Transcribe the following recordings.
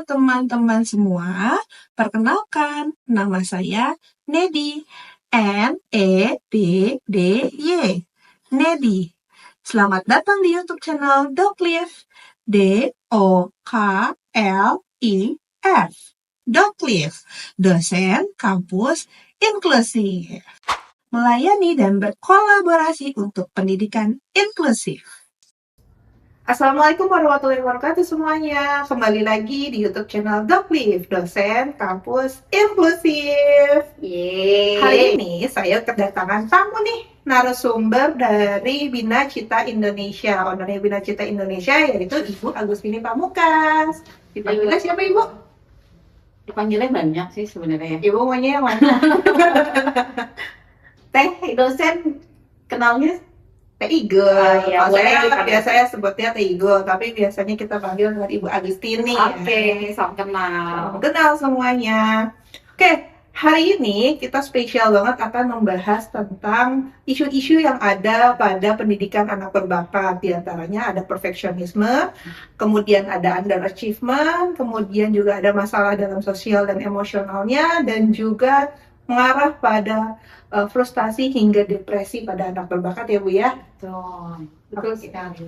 teman-teman semua, perkenalkan nama saya Nedi, N-E-D-D-Y, Nedi. Selamat datang di YouTube channel Doklif, D-O-K-L-I-F, Doklif, dosen kampus inklusif, melayani dan berkolaborasi untuk pendidikan inklusif. Assalamualaikum warahmatullahi wabarakatuh semuanya. Kembali lagi di YouTube channel Doklif, dosen kampus inklusif. Yeay. Hari ini saya kedatangan tamu nih, narasumber dari Bina Cita Indonesia. Ownernya Bina Cita Indonesia yaitu Ibu Agustini Pamungkas. Dipanggilnya siapa Ibu? Dipanggilnya banyak sih sebenarnya. Ibu maunya yang mana? Teh dosen kenalnya Teh Igul. iya, Saya biasanya sebutnya Teh Igul, tapi biasanya kita panggil dengan Ibu Agustini. Oke, salam kenal. Kenal semuanya. Oke, hari ini kita spesial banget akan membahas tentang isu-isu yang ada pada pendidikan anak berbakat. Di antaranya ada perfeksionisme, kemudian ada underachievement, kemudian juga ada masalah dalam sosial dan emosionalnya, dan juga mengarah pada frustasi hingga depresi pada anak berbakat ya Bu ya. Betul sekali.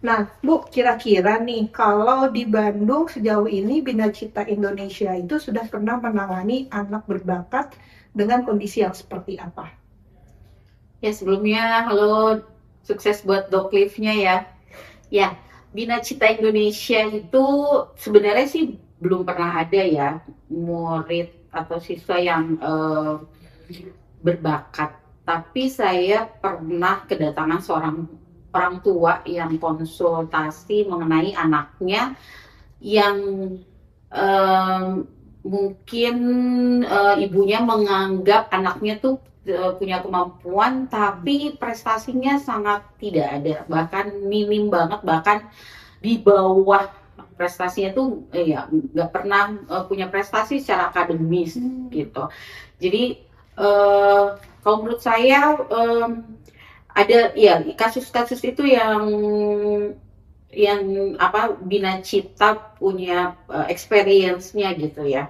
Nah, Bu, kira-kira nih, kalau di Bandung sejauh ini Bina Cita Indonesia itu sudah pernah menangani anak berbakat dengan kondisi yang seperti apa? Ya sebelumnya halo, sukses buat Doklifnya ya. Ya, Bina Cita Indonesia itu sebenarnya sih belum pernah ada ya murid atau siswa yang berbakat. Tapi saya pernah kedatangan seorang orang tua yang konsultasi mengenai anaknya yang mungkin ibunya menganggap anaknya tuh punya kemampuan tapi prestasinya sangat tidak ada, bahkan minim banget, bahkan di bawah prestasinya tuh ya nggak pernah punya prestasi secara akademis gitu. Jadi kalau menurut saya ada ya kasus-kasus itu yang apa Bina Cita punya experience-nya gitu ya.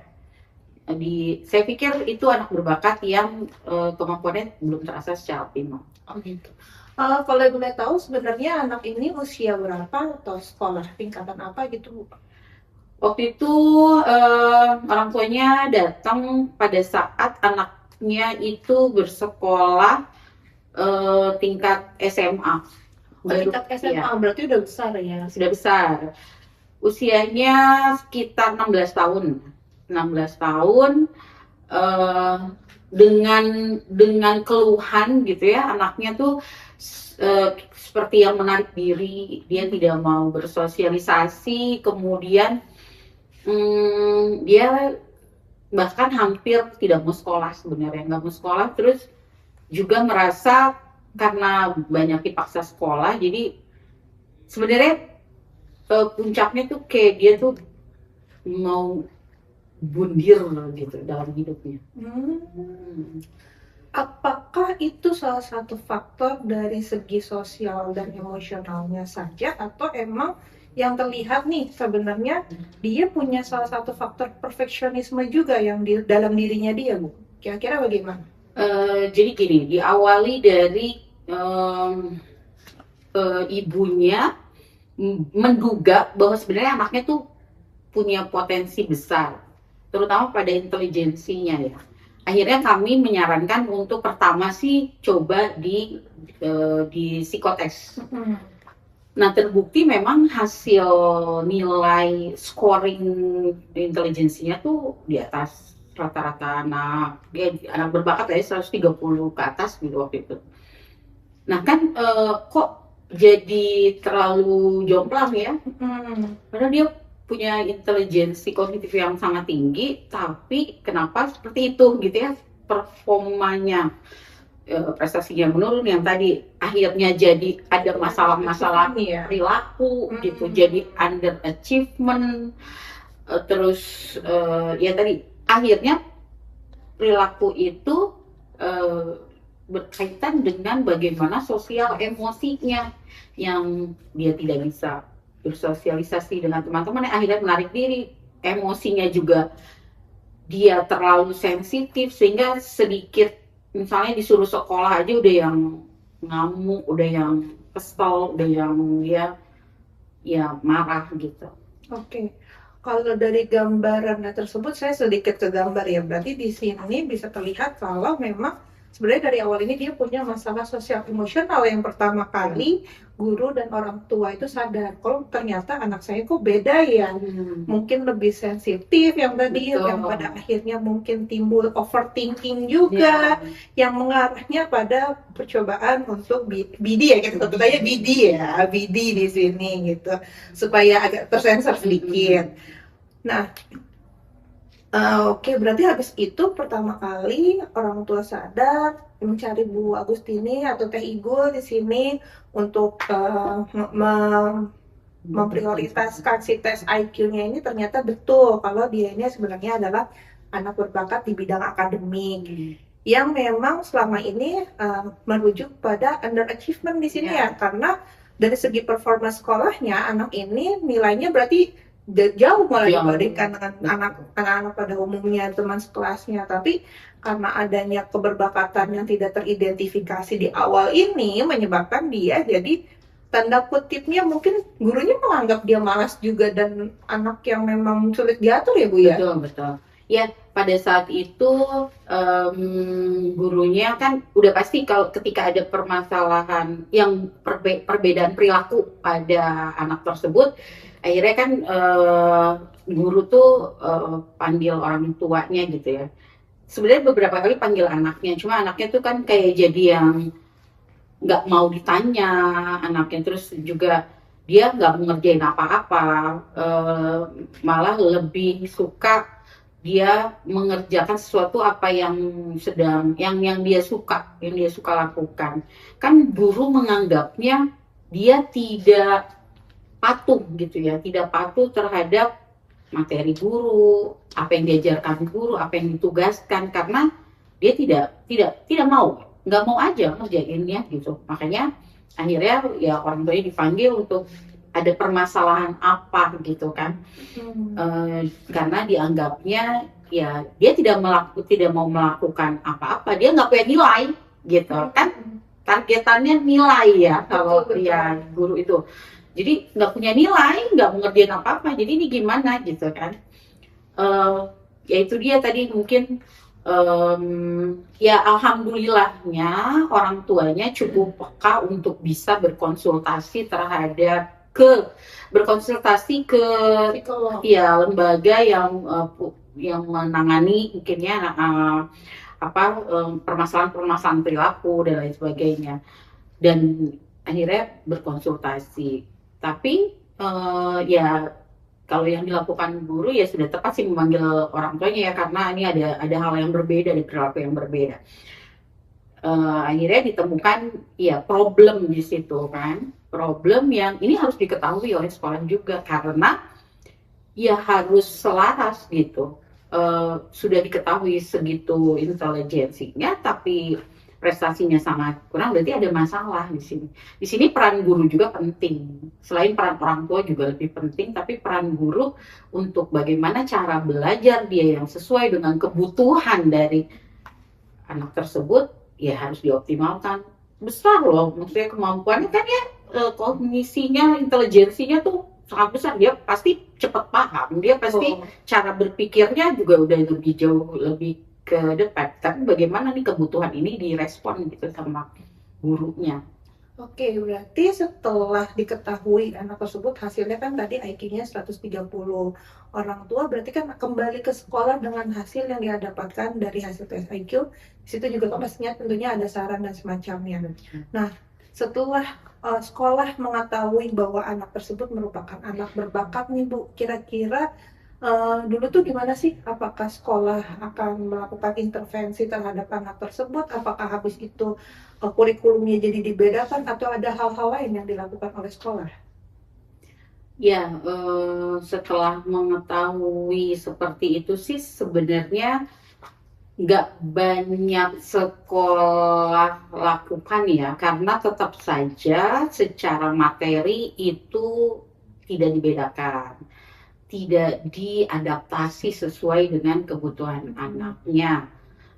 Saya pikir itu anak berbakat yang kemampuannya belum terasa secara optimal. Oh gitu. Kalau boleh tahu sebenarnya anak ini usia berapa atau sekolah tingkatan apa gitu Bu? Waktu itu orang tuanya datang pada saat anaknya itu bersekolah tingkat SMA. Tingkat SMA, ya. Berarti udah besar ya? Sudah besar. Usianya sekitar 16 tahun. 16 tahun dengan keluhan gitu ya, anaknya tuh seperti yang menarik diri, dia tidak mau bersosialisasi, kemudian dia bahkan hampir tidak mau sekolah sebenarnya, nggak mau sekolah, terus juga merasa karena banyak dipaksa sekolah, jadi sebenarnya puncaknya tuh kayak dia tuh mau bundir gitu dalam hidupnya. Apakah itu salah satu faktor dari segi sosial dan emosionalnya saja, atau emang yang terlihat nih sebenarnya dia punya salah satu faktor perfeksionisme juga yang di dalam dirinya dia Bu? Kira-kira bagaimana? Jadi gini, diawali dari ibunya menduga bahwa sebenarnya anaknya tuh punya potensi besar, terutama pada intelijensinya ya. Akhirnya kami menyarankan untuk pertama sih coba di psikotes. Nah terbukti memang hasil nilai scoring intelijensinya tuh di atas rata-rata anak berbakat ya, 130 ke atas gitu waktu itu. Nah kan kok jadi terlalu jomplang ya, padahal dia punya intelijensi kognitif yang sangat tinggi, tapi kenapa seperti itu gitu ya, performanya prestasinya menurun, yang tadi akhirnya jadi ada masalah-masalah perilaku gitu, jadi underachievement, terus ya tadi akhirnya perilaku itu berkaitan dengan bagaimana sosial emosinya yang dia tidak bisa bersosialisasi dengan teman-teman, yang akhirnya menarik diri emosinya juga dia terlalu sensitif sehingga sedikit misalnya disuruh sekolah aja udah yang ngamuk, udah yang kesel, udah yang ya marah gitu. Oke. Kalau dari gambarannya tersebut saya sedikit ke gambar ya. Berarti di sini bisa terlihat kalau memang sebenarnya dari awal ini dia punya masalah sosial emosional yang pertama kali guru dan orang tua itu sadar kalau ternyata anak saya kok beda ya. Mungkin lebih sensitif yang tadi Betul. yang pada akhirnya mungkin timbul overthinking juga yang mengarahnya pada percobaan untuk BD ya, kita sebut aja BD di sini gitu supaya agak tersensor sedikit. Nah, oke, berarti habis itu pertama kali orang tua sadar mencari Bu Agustini atau Teh Igul di sini untuk memprioritaskan si tes IQ-nya ini ternyata betul kalau dia ini sebenarnya adalah anak berbakat di bidang akademik yang memang selama ini merujuk pada underachievement di sini ya, karena dari segi performa sekolahnya anak ini nilainya berarti jauh malah dibandingkan dengan anak-anak pada umumnya teman sekelasnya, tapi karena adanya keberbakatan yang tidak teridentifikasi di awal ini menyebabkan dia jadi tanda kutipnya mungkin gurunya menganggap dia malas juga dan anak yang memang sulit diatur ya Bu ya? Betul. Ya, pada saat itu gurunya kan udah pasti kalau ketika ada permasalahan yang perbedaan perilaku pada anak tersebut, akhirnya kan guru tuh panggil orang tuanya gitu ya. Sebenarnya beberapa kali panggil anaknya, cuma anaknya tuh kan kayak jadi yang nggak mau ditanya anaknya, terus juga dia nggak mengerjain apa-apa, malah lebih suka dia mengerjakan sesuatu apa yang dia suka lakukan. Kan guru menganggapnya dia tidak patuh gitu ya, tidak patuh terhadap materi guru, apa yang diajarkan guru, apa yang ditugaskan, karena dia tidak mau, nggak mau aja ngerjainnya gitu. Makanya akhirnya ya orang tuanya dipanggil untuk ada permasalahan apa gitu kan, karena dianggapnya ya dia tidak mau melakukan apa-apa, dia nggak punya nilai gitu kan, targetannya nilai ya kalau ya guru itu. Jadi nggak punya nilai, nggak mengerjain apa-apa, jadi ini gimana gitu kan. Ya itu dia tadi mungkin ya alhamdulillahnya orang tuanya cukup peka untuk bisa berkonsultasi ke ya lembaga yang menangani mungkinnya permasalahan perilaku dan lain sebagainya, dan akhirnya berkonsultasi. Tapi ya kalau yang dilakukan guru ya sudah tepat sih memanggil orang tuanya ya, karena ini ada hal yang berbeda, ada perilaku yang berbeda. Akhirnya ditemukan ya problem di situ kan, problem yang ini harus diketahui oleh sekolah juga, karena ya harus selaras gitu. Sudah diketahui segitu intelijensinya tapi prestasinya sangat kurang, berarti ada masalah di sini. Di sini peran guru juga penting. Selain peran orang tua juga lebih penting, tapi peran guru untuk bagaimana cara belajar dia yang sesuai dengan kebutuhan dari anak tersebut ya harus dioptimalkan. Besar loh, maksudnya kemampuannya kan ya, kognisinya, intelijensinya tuh sangat besar. Dia pasti cepat paham, dia pasti cara berpikirnya juga udah lebih jauh, lebih ke depan. Tapi bagaimana nih kebutuhan ini direspon gitu sama gurunya. Oke, berarti setelah diketahui anak tersebut hasilnya kan tadi IQ-nya 130, orang tua berarti kan kembali ke sekolah dengan hasil yang dia dapatkan dari hasil tes IQ. Di situ juga pastinya tentunya ada saran dan semacamnya. Nah, setelah sekolah mengetahui bahwa anak tersebut merupakan anak berbakat nih Bu, kira-kira dulu tuh gimana sih? Apakah sekolah akan melakukan intervensi terhadap anak tersebut? Apakah habis itu kurikulumnya jadi dibedakan atau ada hal-hal lain yang dilakukan oleh sekolah? Ya, setelah mengetahui seperti itu sih sebenarnya nggak banyak sekolah lakukan ya, karena tetap saja secara materi itu tidak dibedakan. tidak diadaptasi sesuai dengan kebutuhan anaknya.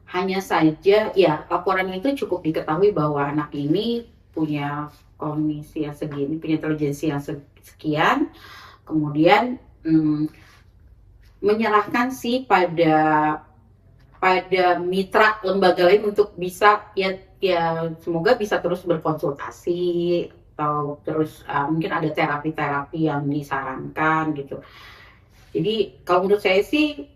Hanya saja ya laporan itu cukup diketahui bahwa anak ini punya kognisi yang segini, punya intelijensi yang sekian, kemudian menyerahkan sih pada mitra lembaga lain untuk bisa ya semoga bisa terus berkonsultasi atau terus mungkin ada terapi-terapi yang disarankan gitu. Jadi kalau menurut saya sih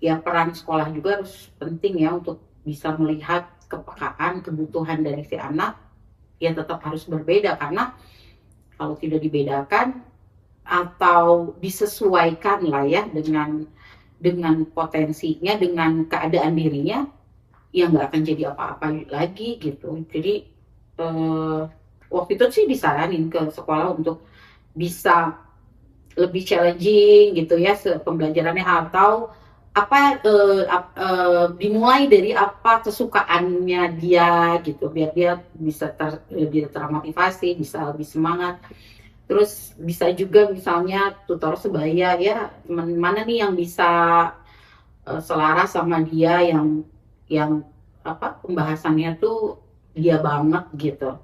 ya peran sekolah juga harus penting ya untuk bisa melihat kepekaan kebutuhan dari si anak ya tetap harus berbeda, karena kalau tidak dibedakan atau disesuaikan lah ya dengan potensinya, dengan keadaan dirinya, ya nggak akan jadi apa-apa lagi gitu. Jadi waktu itu sih disaranin ke sekolah untuk bisa lebih challenging gitu ya pembelajarannya, atau apa dimulai dari apa kesukaannya dia gitu, biar dia bisa lebih termotivasi, bisa lebih semangat. Terus bisa juga misalnya tutor sebaya ya, mana nih yang bisa selaras sama dia, yang apa pembahasannya tuh dia banget gitu.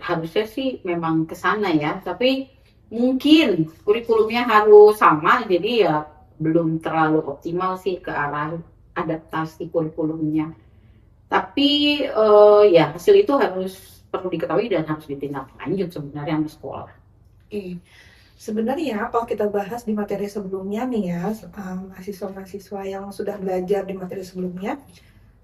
Harusnya sih memang ke sana ya, tapi mungkin kurikulumnya harus sama, jadi ya belum terlalu optimal sih ke arah adaptasi kurikulumnya. Tapi ya hasil itu harus perlu diketahui dan harus ditindaklanjut sebenarnya sama sekolah. Sebenarnya kalau kita bahas di materi sebelumnya nih ya, mahasiswa-mahasiswa yang sudah belajar di materi sebelumnya,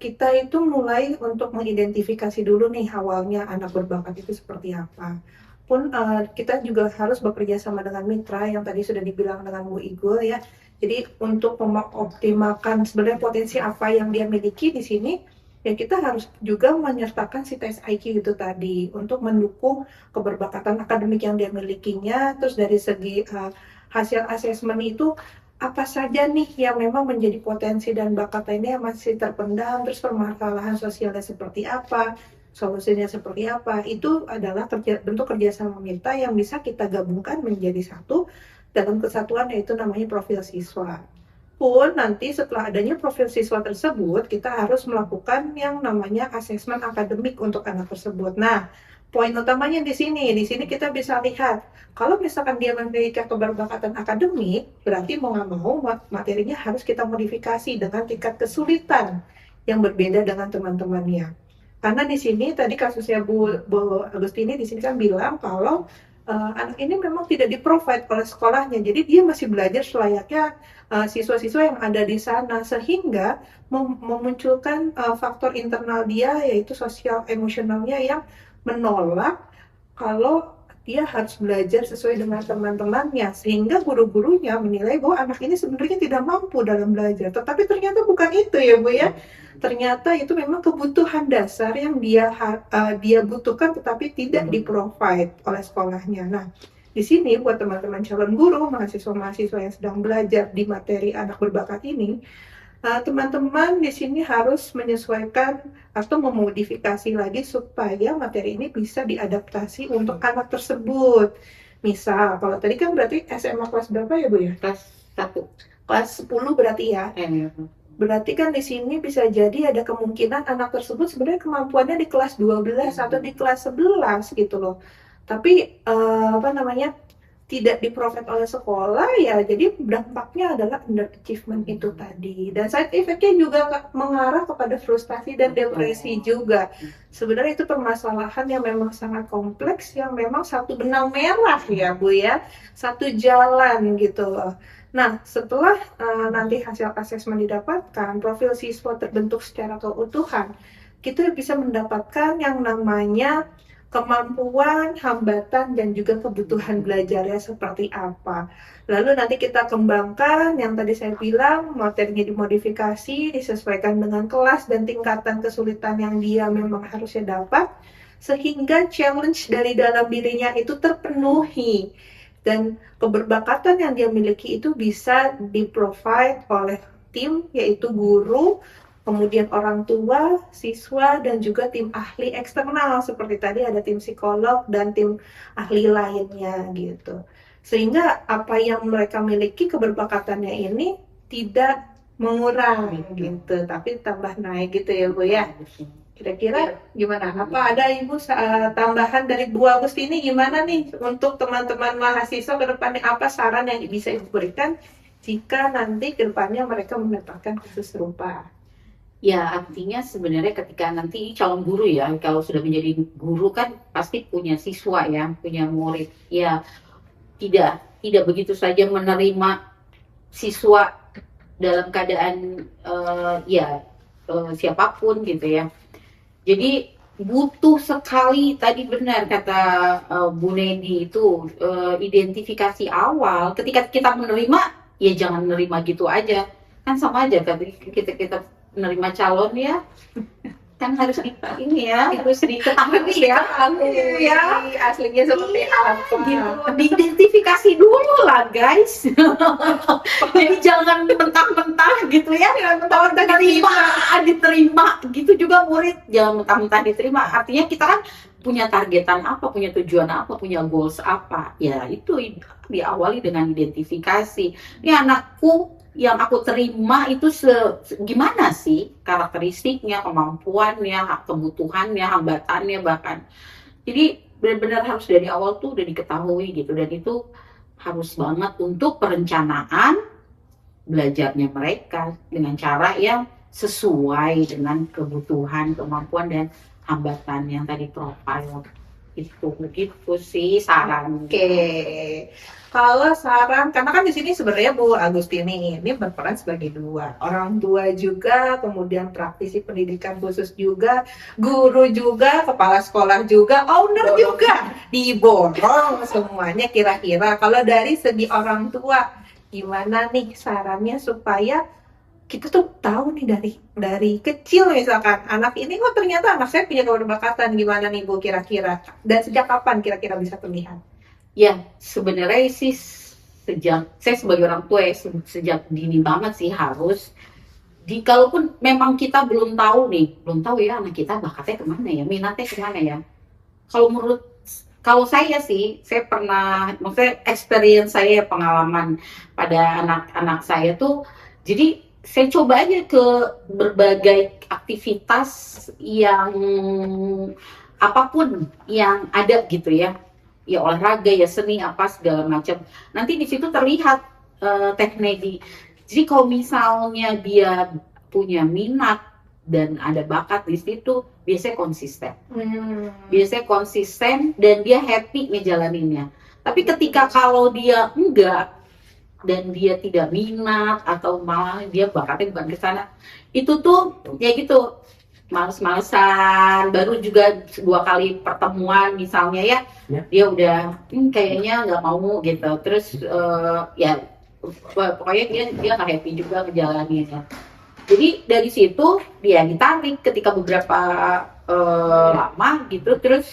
kita itu mulai untuk mengidentifikasi dulu nih awalnya anak berbakat itu seperti apa. Pun kita juga harus bekerja sama dengan mitra yang tadi sudah dibilang dengan Bu Igul ya. Jadi untuk mengoptimalkan sebenarnya potensi apa yang dia miliki di sini, ya kita harus juga menyertakan si tes IQ itu tadi untuk mendukung keberbakatan akademik yang dia milikinya. Terus dari segi hasil asesmen itu apa saja nih yang memang menjadi potensi dan bakat ini yang masih terpendam, terus permasalahan sosialnya seperti apa, solusinya seperti apa. Itu adalah bentuk kerjasama mitra yang bisa kita gabungkan menjadi satu dalam kesatuan, yaitu namanya profil siswa. Pun nanti setelah adanya profil siswa tersebut, kita harus melakukan yang namanya asesmen akademik untuk anak tersebut. Nah, poin utamanya di sini kita bisa lihat, kalau misalkan dia memiliki keberbakatan akademik, berarti mau nggak mau materinya harus kita modifikasi dengan tingkat kesulitan yang berbeda dengan teman-temannya. Karena di sini tadi kasusnya Bu Agustini di sini kan bilang kalau anak ini memang tidak di-provide oleh sekolahnya, jadi dia masih belajar selayaknya siswa-siswa yang ada di sana, sehingga memunculkan faktor internal dia, yaitu sosial emosionalnya yang menolak kalau dia harus belajar sesuai dengan teman-temannya, sehingga guru-gurunya menilai bahwa anak ini sebenarnya tidak mampu dalam belajar. Tetapi ternyata bukan itu ya Bu ya. Ternyata itu memang kebutuhan dasar yang dia butuhkan tetapi tidak di-provide oleh sekolahnya. Nah, di sini buat teman-teman calon guru, mahasiswa-mahasiswa yang sedang belajar di materi anak berbakat ini, teman-teman di sini harus menyesuaikan atau memodifikasi lagi supaya materi ini bisa diadaptasi untuk anak tersebut. Misal, kalau tadi kan berarti SMA kelas berapa ya Bu ya? Kelas 1. Kelas 10 berarti ya? Berarti kan di sini bisa jadi ada kemungkinan anak tersebut sebenarnya kemampuannya di kelas 12 atau di kelas 11 gitu loh. Tapi tidak di-provide oleh sekolah ya, jadi dampaknya adalah underachievement itu tadi. Dan side effect-nya juga mengarah kepada frustasi dan depresi juga. Sebenarnya itu permasalahan yang memang sangat kompleks, yang memang satu benang merah ya Bu ya, satu jalan gitu loh. Nah, setelah nanti hasil asesmen didapatkan, profil siswa terbentuk secara keutuhan, kita bisa mendapatkan yang namanya kemampuan, hambatan, dan juga kebutuhan belajarnya seperti apa. Lalu nanti kita kembangkan, yang tadi saya bilang, materinya dimodifikasi, disesuaikan dengan kelas dan tingkatan kesulitan yang dia memang harusnya dapat, sehingga challenge dari dalam dirinya itu terpenuhi. Dan keberbakatan yang dia miliki itu bisa di-provide oleh tim, yaitu guru, kemudian orang tua, siswa, dan juga tim ahli eksternal. Seperti tadi ada tim psikolog dan tim ahli lainnya gitu. sehingga apa yang mereka miliki keberbakatannya ini tidak mengurang gitu, tapi tambah naik gitu ya Bu ya. Kira-kira gimana? Apa ada Ibu tambahan dari Bu Agustini gimana nih untuk teman-teman mahasiswa ke depannya, apa saran yang bisa Ibu berikan jika nanti ke depannya mereka mendapatkan kursus serupa? Ya, artinya sebenarnya ketika nanti calon guru ya, kalau sudah menjadi guru kan pasti punya siswa ya, punya murid. Ya, tidak begitu saja menerima siswa dalam keadaan siapapun gitu ya. Jadi butuh sekali, tadi benar kata Bu Nedi itu, identifikasi awal. Ketika kita menerima, ya jangan menerima gitu aja. Kan sama aja ketika kita menerima calon ya, kan harus ini ya, harus diketahui ya, aslinya seperti apa gitu. Diidentifikasi dulu lah guys. Jadi jangan mentah-mentah gitu ya, diterima gitu juga murid, jangan mentah-mentah diterima. Artinya kita kan punya targetan apa, punya tujuan apa, punya goals apa, ya itu diawali dengan identifikasi. Ini anakku yang aku terima itu gimana sih karakteristiknya, kemampuannya, kebutuhannya, hambatannya bahkan. Jadi benar-benar harus dari awal tuh udah diketahui gitu, dan itu harus banget untuk perencanaan belajarnya mereka dengan cara yang sesuai dengan kebutuhan, kemampuan, dan hambatan yang tadi profile. Itu begitu sih saran. Oke. Kalau saran, karena kan di sini sebenarnya Bu Agustini ini berperan sebagai dua, orang tua juga, kemudian praktisi pendidikan khusus juga, guru juga, kepala sekolah juga, owner juga, diborong semuanya. Kira-kira kalau dari segi orang tua, gimana nih sarannya supaya kita tuh tahu nih dari kecil, misalkan anak ini kok ternyata anak saya punya keberbakatan, gimana nih Bu kira-kira, dan sejak kapan kira-kira bisa terlihat? Ya, sebenarnya sih saya sebagai orang tua ya, sejak dini banget sih harus kalaupun memang kita belum tahu ya anak kita bakatnya kemana ya, minatnya kemana ya. Kalau saya sih, saya pernah, maksudnya experience saya, pengalaman pada anak-anak saya tuh, jadi saya coba aja ke berbagai aktivitas yang apapun yang ada gitu ya olahraga, ya seni, apa segala macam. Nanti di situ terlihat teknik. Jadi kalau misalnya dia punya minat dan ada bakat di situ, biasanya konsisten. Biasanya konsisten dan dia happy ngejalaninnya. Tapi ketika kalau dia enggak dan dia tidak minat atau malah dia bakatnya bukan ke sana, itu tuh ya gitu, males-malesan, baru juga 2 kali pertemuan misalnya ya, dia udah kayaknya nggak mau gitu, terus ya pokoknya dia nggak happy juga ngejalaninnya. Jadi dari situ dia ditarik ketika beberapa lama gitu, terus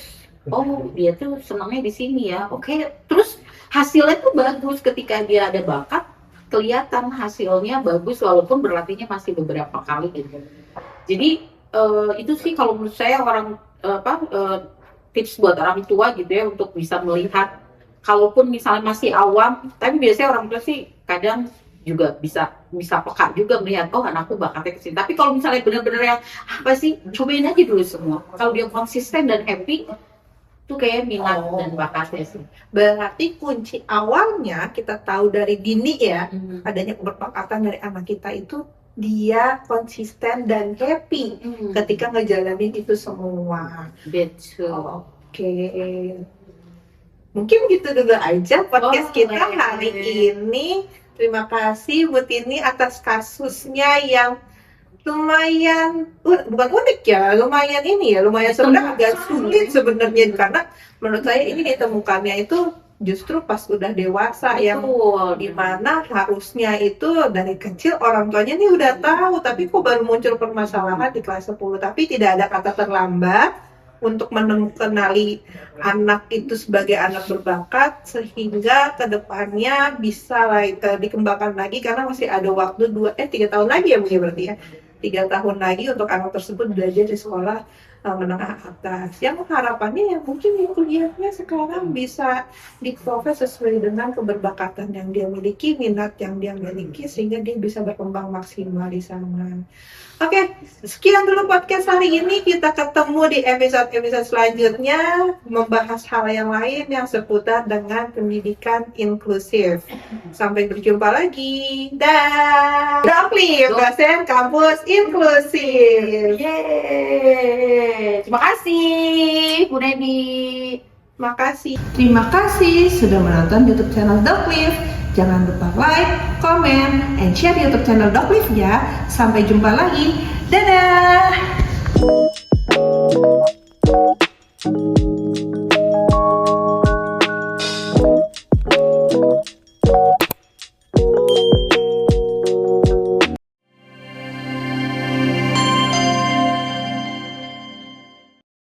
oh dia tuh senangnya di sini ya, oke, terus hasilnya tuh bagus ketika dia ada bakat, kelihatan hasilnya bagus walaupun berlatihnya masih beberapa kali gitu. Jadi itu sih kalau menurut saya tips buat orang tua gitu ya, untuk bisa melihat, kalaupun misalnya masih awam, tapi biasanya orang tua sih kadang juga bisa peka juga melihat, oh anakku bakatnya kesini. Tapi kalau misalnya benar-benar yang apa sih, cobain aja dulu semua. Kalau dia konsisten dan happy, itu kayak minat dan bakatnya sih. Berarti kunci awalnya kita tahu dari dini ya, adanya keberbakatan dari anak kita itu dia konsisten dan happy ketika ngejalanin itu semua. Betul. Oke. Mungkin gitu dulu aja podcast kita hari ini. Terima kasih Bu Tini atas kasusnya yang lumayan bukan unik ya, lumayan sebenarnya agak sulit sebenarnya, karena menurut saya ini ditemukannya itu justru pas udah dewasa. Betul. Yang dimana harusnya itu dari kecil orang tuanya nih udah tahu, tapi kok baru muncul permasalahan di kelas 10. Tapi tidak ada kata terlambat untuk mengenali anak itu sebagai anak berbakat, sehingga kedepannya bisa dikembangkan lagi, karena masih ada waktu 3 tahun lagi ya Bu ya, berarti ya 3 tahun lagi untuk anak tersebut belajar di sekolah menengah atas. Yang harapannya ya mungkin di kuliahnya sekarang bisa diproses sesuai dengan keberbakatan yang dia miliki, minat yang dia miliki, sehingga dia bisa berkembang maksimal di sana. Oke, sekian dulu podcast hari ini. Kita ketemu di episode-episode selanjutnya membahas hal yang lain yang seputar dengan pendidikan inklusif. Sampai berjumpa lagi. Dah. Doklif, dosen kampus inklusif. Yeay. Terima kasih, Bu Neni. Makasih. Terima kasih sudah menonton YouTube channel Doklif. Jangan lupa like, comment, and share YouTube channel Doklif ya. Sampai jumpa lagi. Dadah.